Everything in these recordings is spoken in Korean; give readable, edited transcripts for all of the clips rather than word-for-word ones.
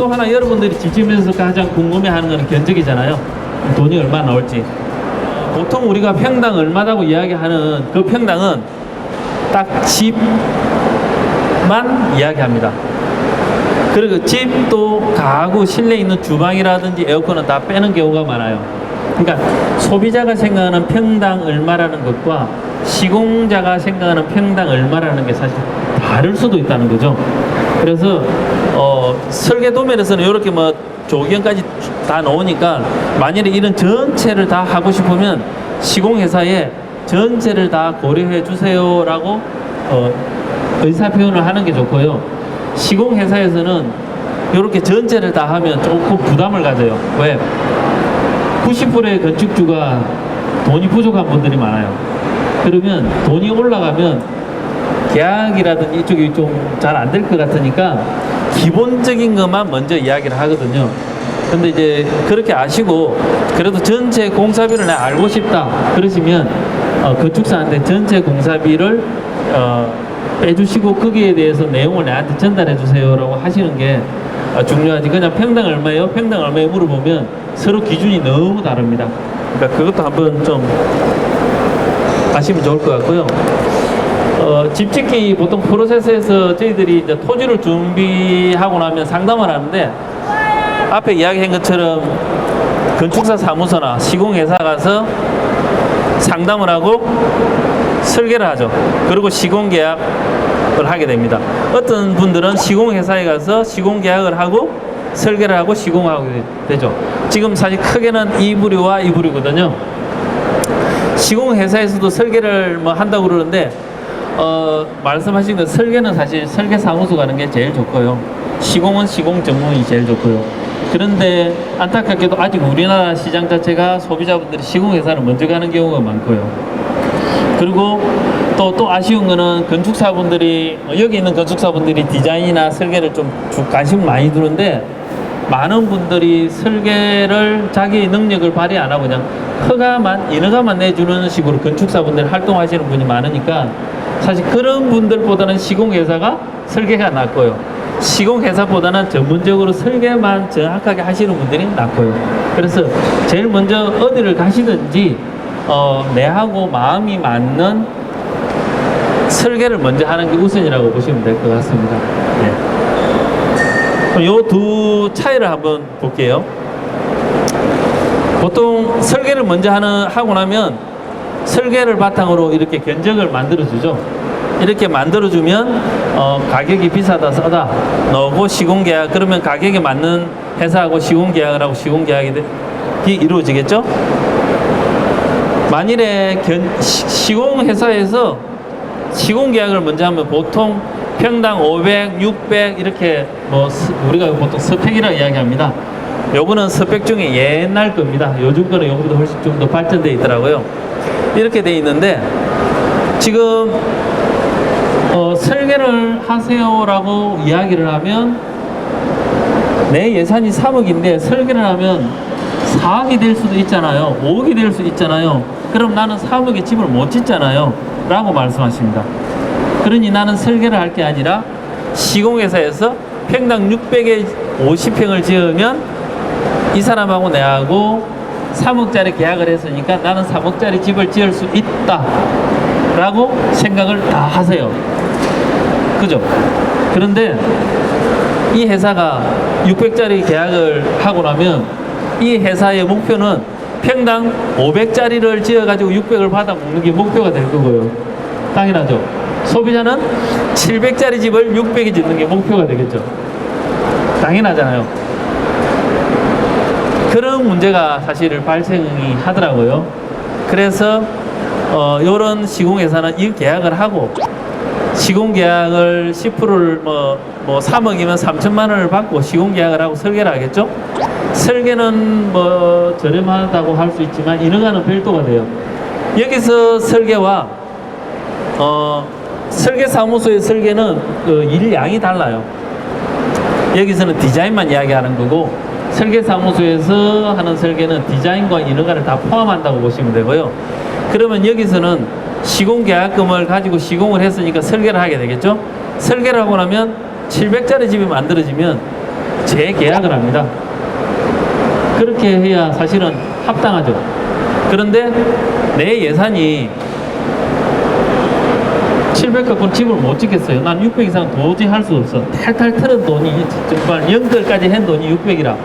또 하나 여러분들이 집집에서 가장 궁금해하는 건 견적이잖아요. 돈이 얼마 나올지. 보통 우리가 평당 얼마다고 이야기하는 그 평당은 딱 집만 이야기합니다. 그리고 집도 가구 실내에 있는 주방이라든지 에어컨은 다 빼는 경우가 많아요. 그러니까 소비자가 생각하는 평당 얼마라는 것과 시공자가 생각하는 평당 얼마라는 게 사실 다를 수도 있다는 거죠. 그래서 설계 도면에서는 이렇게 뭐 조경까지 다 넣으니까 만일에 이런 전체를 다 하고 싶으면 시공회사에 전체를 다 고려해 주세요라고 의사 표현을 하는 게 좋고요. 시공회사에서는 이렇게 전체를 다 하면 조금 부담을 가져요. 왜? 90%의 건축주가 돈이 부족한 분들이 많아요. 그러면 돈이 올라가면 계약이라든지 이쪽이 좀 잘 안 될 것 같으니까 기본적인 것만 먼저 이야기를 하거든요. 근데 이제 그렇게 아시고 그래도 전체 공사비를 내가 알고 싶다 그러시면 건축사한테 전체 공사비를 빼주시고 거기에 대해서 내용을 나한테 전달해 주세요라고 하시는 게 중요하지. 그냥 평당 얼마예요? 평당 얼마에 물어보면 서로 기준이 너무 다릅니다. 그러니까 그것도 한번 좀 아시면 좋을 것 같고요. 집 짓기 보통 프로세스에서 저희들이 이제 토지를 준비하고 나면 상담을 하는데 앞에 이야기한 것처럼 건축사 사무소나 시공회사 가서 상담을 하고 설계를 하죠. 그리고 시공계약을 하게 됩니다. 어떤 분들은 시공회사에 가서 시공계약을 하고 설계를 하고 시공하게 되죠. 지금 사실 크게는 이 부류와 이 부류거든요. 시공회사에서도 설계를 뭐 한다고 그러는데 말씀하신 그 설계는 사실 설계사무소 가는 게 제일 좋고요. 시공은 시공 전문이 제일 좋고요. 그런데 안타깝게도 아직 우리나라 시장 자체가 소비자분들이 시공회사를 먼저 가는 경우가 많고요. 그리고 또 아쉬운 거는 건축사분들이 여기 있는 건축사분들이 디자인이나 설계를 좀 관심 많이 두는데 많은 분들이 설계를 자기 능력을 발휘 안 하고 그냥 인허가만 내주는 식으로 건축사분들이 활동하시는 분이 많으니까 사실 그런 분들보다는 시공회사가 설계가 낫고요. 시공회사보다는 전문적으로 설계만 정확하게 하시는 분들이 낫고요. 그래서 제일 먼저 어디를 가시든지 내하고 마음이 맞는 설계를 먼저 하는 게 우선이라고 보시면 될 것 같습니다. 네. 요 두 차이를 한번 볼게요. 보통 설계를 먼저 하고 나면 설계를 바탕으로 이렇게 견적을 만들어주죠. 이렇게 만들어주면 가격이 비싸다 싸다 넣고 시공계약 그러면 가격에 맞는 회사하고 시공계약을 하고 시공계약이 이루어지겠죠. 만일에 시공회사에서 시공계약을 먼저 하면 보통 평당 500, 600 이렇게 뭐 우리가 보통 스펙이라고 이야기합니다. 요거는 스펙 중에 옛날 겁니다. 요즘 거는 요거보다 훨씬 좀 더 발전되어 있더라고요. 이렇게 돼 있는데 지금 설계를 하세요라고 이야기를 하면 내 예산이 3억인데 설계를 하면 4억이 될 수도 있잖아요. 5억이 될 수 있잖아요. 그럼 나는 3억의 집을 못 짓잖아요. 라고 말씀하십니다. 그러니 나는 설계를 할 게 아니라 시공회사에서 평당 600에 50평을 지으면 이 사람하고 내하고 3억짜리 계약을 했으니까 나는 3억짜리 집을 지을 수 있다 라고 생각을 다 하세요. 그죠? 그런데 이 회사가 600짜리 계약을 하고 나면 이 회사의 목표는 평당 500짜리를 지어가지고 600을 받아 먹는 게 목표가 될 거고요. 당연하죠. 소비자는 700짜리 집을 600에 짓는 게 목표가 되겠죠. 당연하잖아요. 그런 문제가 사실 발생이 하더라고요. 그래서 이런 시공회사는 이 계약을 하고 시공계약을 10%를 뭐 3억이면 3천만 원을 받고 시공계약을 하고 설계를 하겠죠. 설계는 뭐 저렴하다고 할 수 있지만 인허가는 별도가 돼요. 여기서 설계와 설계사무소의 설계는 일 양이 달라요. 여기서는 디자인만 이야기하는 거고 설계사무소에서 하는 설계는 디자인과 인허가를 다 포함한다고 보시면 되고요. 그러면 여기서는 시공계약금을 가지고 시공을 했으니까 설계를 하게 되겠죠. 설계를 하고 나면 700짜리 집이 만들어지면 재계약을 합니다. 그렇게 해야 사실은 합당하죠. 그런데 내 예산이 700 갖고는 집을 못 짓겠어요. 난 600 이상 도저히 할 수 없어. 탈탈 털은 돈이 정말 연결까지 한 돈이 600이라.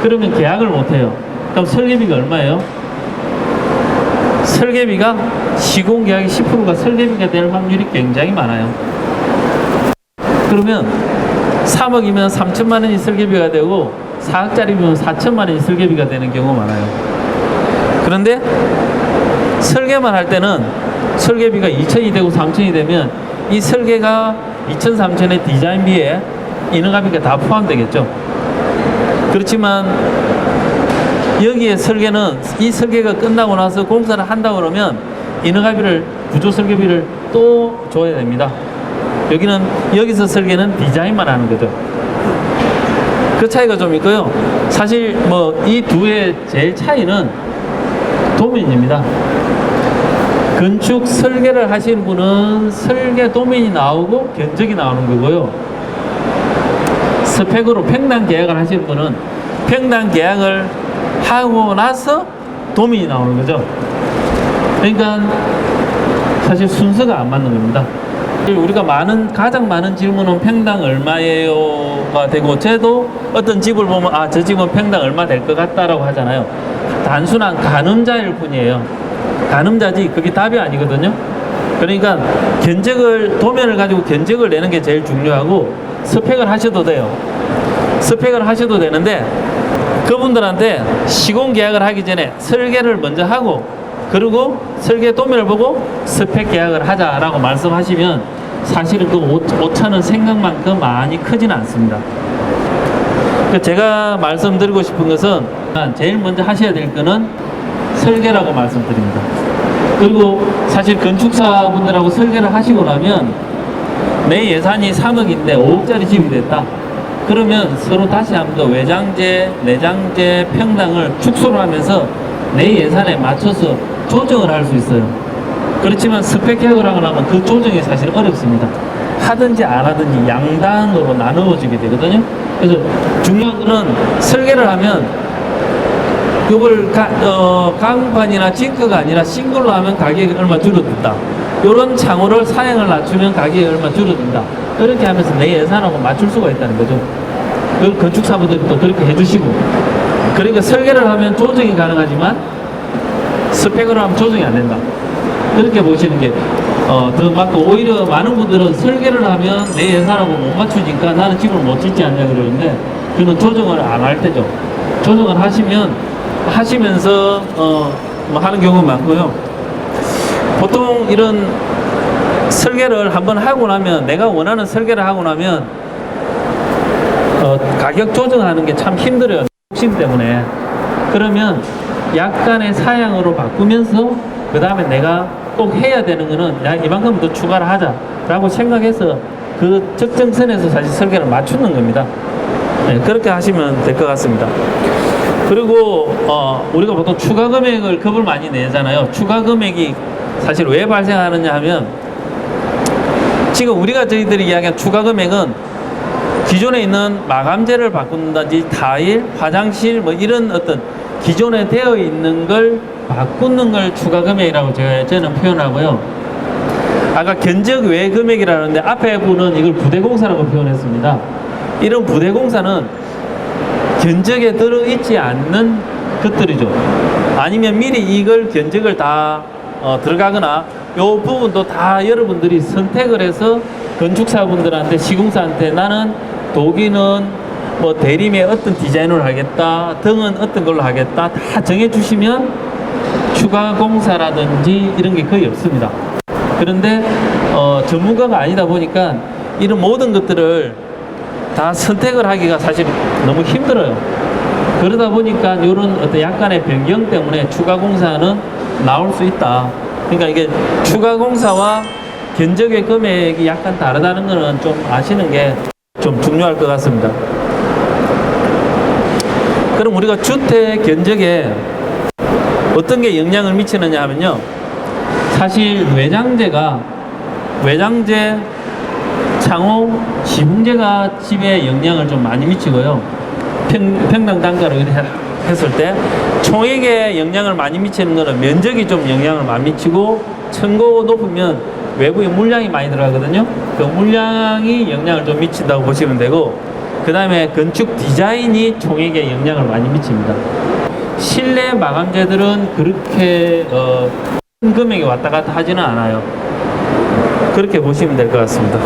그러면 계약을 못 해요. 그럼 설계비가 얼마예요? 설계비가 시공 계약이 10%가 설계비가 될 확률이 굉장히 많아요. 그러면 3억이면 3천만 원이 설계비가 되고 4억짜리면 4천만 원이 설계비가 되는 경우가 많아요. 그런데 설계만 할 때는 설계비가 2천이 되고 3천이 되면 이 설계가 2천, 3천의 디자인비에 인허가비가 다 포함되겠죠. 그렇지만 여기에 설계는 이 설계가 끝나고 나서 공사를 한다고 그러면 인허가비를, 구조 설계비를 또 줘야 됩니다. 여기서 설계는 디자인만 하는 거죠. 그 차이가 좀 있고요. 사실 뭐 이 두의 제일 차이는 도면입니다. 건축 설계를 하시는 분은 설계 도면이 나오고 견적이 나오는 거고요. 스펙으로 평당 계약을 하시는 분은 평당 계약을 하고 나서 도면이 나오는 거죠. 그러니까 사실 순서가 안 맞는 겁니다. 우리가 가장 많은 질문은 평당 얼마예요가 되고, 저도 어떤 집을 보면 저 집은 평당 얼마 될 것 같다라고 하잖아요. 단순한 가늠자일 뿐이에요. 가늠자지 그게 답이 아니거든요. 그러니까 도면을 가지고 견적을 내는 게 제일 중요하고, 스펙을 하셔도 돼요. 스펙을 하셔도 되는데, 그분들한테 시공 계약을 하기 전에 설계를 먼저 하고, 그리고 설계 도면을 보고 스펙 계약을 하자라고 말씀하시면 사실은 그 오차는 생각만큼 많이 크지는 않습니다. 제가 말씀드리고 싶은 것은 제일 먼저 하셔야 될 거는 설계라고 말씀드립니다. 그리고 사실 건축사분들하고 설계를 하시고 나면 내 예산이 3억인데 5억짜리 집이 됐다. 그러면 서로 다시 한번 더 외장재, 내장재, 평당을 축소를 하면서 내 예산에 맞춰서 조정을 할 수 있어요. 그렇지만 스펙 계약을 하면 그 조정이 사실 어렵습니다. 하든지 안 하든지 양단으로 나누어지게 되거든요. 그래서 중요한 거는 설계를 하면 이걸 강판이나 징크가 아니라 싱글로 하면 가격이 얼마 줄어든다. 이런 창호를 사양을 낮추면 가격이 얼마 줄어든다. 이렇게 하면서 내 예산하고 맞출 수가 있다는 거죠. 그 건축사분들이 또 그렇게 해주시고, 그러니까 설계를 하면 조정이 가능하지만 스펙으로 하면 조정이 안 된다. 그렇게 보시는 게 더 맞고, 오히려 많은 분들은 설계를 하면 내 예산하고 못 맞추니까 나는 집을 못 짓지 않냐 그러는데, 그는 조정을 안 할 때죠. 조정을 하시면서 뭐 하는 경우가 많고요. 보통 이런 설계를 한번 하고 나면, 내가 원하는 설계를 하고 나면 가격 조정하는 게 참 힘들어요. 욕심 때문에. 그러면 약간의 사양으로 바꾸면서 그 다음에 내가 꼭 해야 되는 거는 야, 이만큼 더 추가를 하자 라고 생각해서 그 적정선에서 사실 설계를 맞추는 겁니다. 네, 그렇게 하시면 될 것 같습니다. 그리고 우리가 보통 추가 금액을 겁을 많이 내잖아요. 추가 금액이 사실 왜 발생하느냐 하면, 지금 저희들이 이야기한 추가 금액은 기존에 있는 마감재를 바꾼다든지 타일, 화장실 뭐 이런 어떤 기존에 되어 있는 걸 바꾸는 걸 추가 금액이라고 저는 표현하고요. 아까 견적 외 금액이라는데 앞에 분은 이걸 부대공사라고 표현했습니다. 이런 부대공사는 견적에 들어있지 않는 것들이죠. 아니면 미리 이걸 견적을 다 들어가거나 이 부분도 다 여러분들이 선택을 해서 건축사분들한테, 시공사한테 나는 도기는 뭐 대림에 어떤 디자인을 하겠다, 등은 어떤 걸로 하겠다 다 정해주시면 추가 공사라든지 이런 게 거의 없습니다. 그런데 전문가가 아니다 보니까 이런 모든 것들을 다 선택을 하기가 사실 너무 힘들어요. 그러다 보니까 이런 어떤 약간의 변경 때문에 추가 공사는 나올 수 있다. 그러니까 이게 추가 공사와 견적의 금액이 약간 다르다는 거는 좀 아시는 게 좀 중요할 것 같습니다. 그럼 우리가 주택 견적에 어떤 게 영향을 미치느냐 하면요, 사실 외장재, 창호, 지붕재가 집에 영향을 좀 많이 미치고요. 평당 단가로 했을 때 총액에 영향을 많이 미치는 거는 면적이 좀 영향을 많이 미치고 층고 높으면 외부에 물량이 많이 들어가거든요. 그 물량이 영향을 좀 미친다고 보시면 되고, 그 다음에 건축 디자인이 총액에 영향을 많이 미칩니다. 실내 마감재들은 그렇게 큰 금액이 왔다 갔다 하지는 않아요. 그렇게 보시면 될 것 같습니다.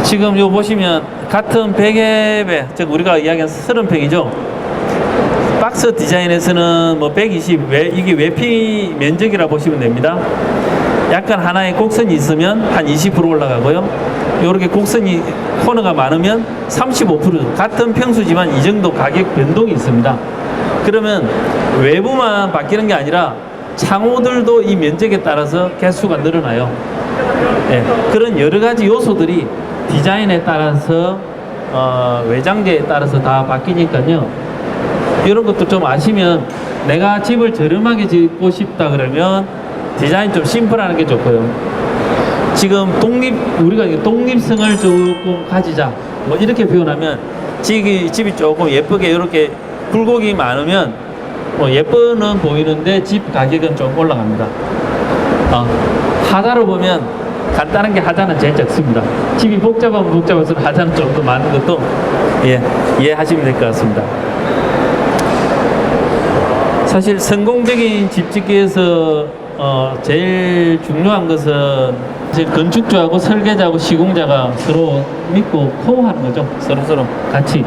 지금 요 보시면 같은 백앱에, 즉 우리가 이야기한 30평이죠. 박스 디자인에서는 뭐 120, 이게 외피 면적이라 보시면 됩니다. 약간 하나의 곡선이 있으면 한 20% 올라가고요. 이렇게 곡선이 코너가 많으면 35%, 같은 평수지만 이 정도 가격 변동이 있습니다. 그러면 외부만 바뀌는 게 아니라 창호들도 이 면적에 따라서 개수가 늘어나요. 네, 그런 여러 가지 요소들이 디자인에 따라서 외장재에 따라서 다 바뀌니까요. 이런 것도 좀 아시면, 내가 집을 저렴하게 짓고 싶다 그러면 디자인 좀 심플하는 게 좋고요. 지금 우리가 독립성을 조금 가지자, 뭐 이렇게 표현하면, 집이 조금 예쁘게 이렇게 굴곡이 많으면 뭐 예쁘는 보이는데 집 가격은 좀 올라갑니다. 하자로 보면 간단한 게 하자는 제일 적습니다. 집이 복잡하면 복잡할수록 하자는 좀 더 많은 것도 이해하시면 될 것 같습니다. 사실 성공적인 집 짓기에서 제일 중요한 것은 사실 건축주하고 설계자하고 시공자가 서로 믿고 코어하는 거죠. 서로 같이.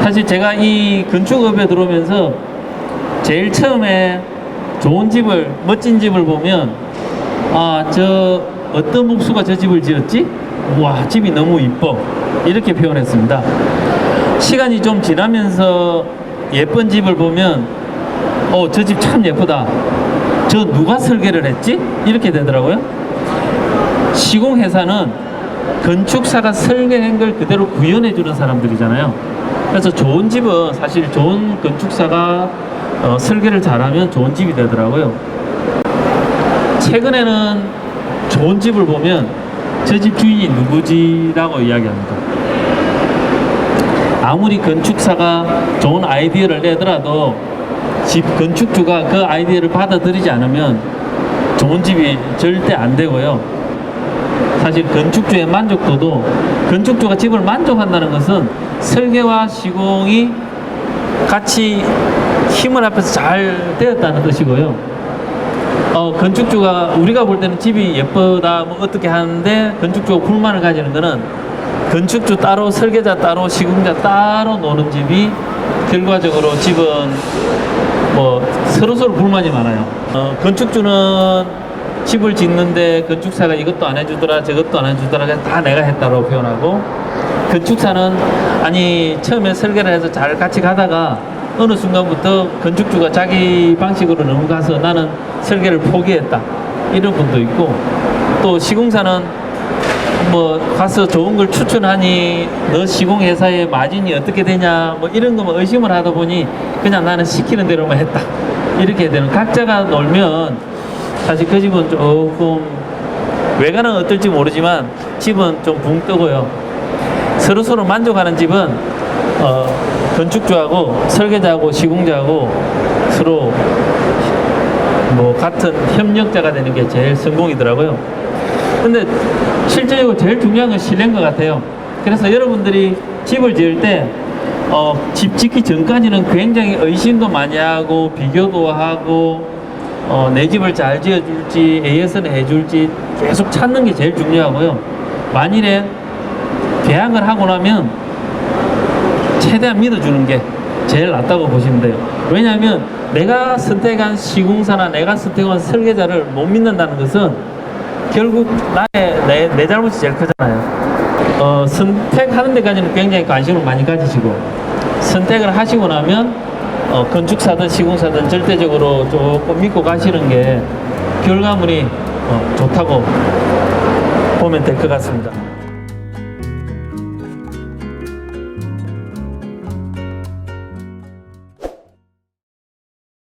사실 제가 이 건축업에 들어오면서 제일 처음에 좋은 집을, 멋진 집을 보면, 저 어떤 목수가 저 집을 지었지? 와, 집이 너무 이뻐. 이렇게 표현했습니다. 시간이 좀 지나면서 예쁜 집을 보면, 저 집 참 예쁘다. 저 누가 설계를 했지? 이렇게 되더라고요. 시공회사는 건축사가 설계한 걸 그대로 구현해주는 사람들이잖아요. 그래서 좋은 집은 사실 좋은 건축사가 설계를 잘하면 좋은 집이 되더라고요. 최근에는 좋은 집을 보면 저 집 주인이 누구지라고 이야기합니다. 아무리 건축사가 좋은 아이디어를 내더라도 집 건축주가 그 아이디어를 받아들이지 않으면 좋은 집이 절대 안 되고요. 사실 건축주의 만족도도, 건축주가 집을 만족한다는 것은 설계와 시공이 같이 힘을 합해서 잘 되었다는 뜻이고요. 건축주가, 우리가 볼 때는 집이 예쁘다 뭐 어떻게 하는데 건축주가 불만을 가지는 거는, 건축주 따로 설계자 따로 시공자 따로 노는 집이 결과적으로 집은 뭐 서로 불만이 많아요. 건축주는 집을 짓는데 건축사가 이것도 안 해주더라 저것도 안 해주더라 그냥 다 내가 했다고 표현하고, 건축사는 아니 처음에 설계를 해서 잘 같이 가다가 어느 순간부터 건축주가 자기 방식으로 넘어가서 나는 설계를 포기했다, 이런 분도 있고, 또 시공사는 뭐 가서 좋은 걸 추천하니 너 시공회사의 마진이 어떻게 되냐 뭐 이런 거만 의심을 하다 보니 그냥 나는 시키는 대로만 했다, 이렇게 되는, 각자가 놀면 사실 그 집은 조금 외관은 어떨지 모르지만 집은 좀 붕 뜨고요. 서로 만족하는 집은 건축주하고 설계자하고 시공자하고 서로 뭐 같은 협력자가 되는 게 제일 성공이더라고요. 근데 실제적으로 제일 중요한 건 신뢰인 것 같아요. 그래서 여러분들이 집을 지을 때 집 짓기 전까지는 굉장히 의심도 많이 하고 비교도 하고 내 집을 잘 지어줄지 AS는 해줄지 계속 찾는 게 제일 중요하고요. 만일에 계약을 하고 나면 최대한 믿어주는 게 제일 낫다고 보시면 돼요. 왜냐하면 내가 선택한 시공사나 내가 선택한 설계자를 못 믿는다는 것은 결국 내 잘못이 제일 크잖아요. 선택하는 데까지는 굉장히 관심을 많이 가지시고, 선택을 하시고 나면 건축사든 시공사든 절대적으로 조금 믿고 가시는 게 결과물이 좋다고 보면 될 것 같습니다.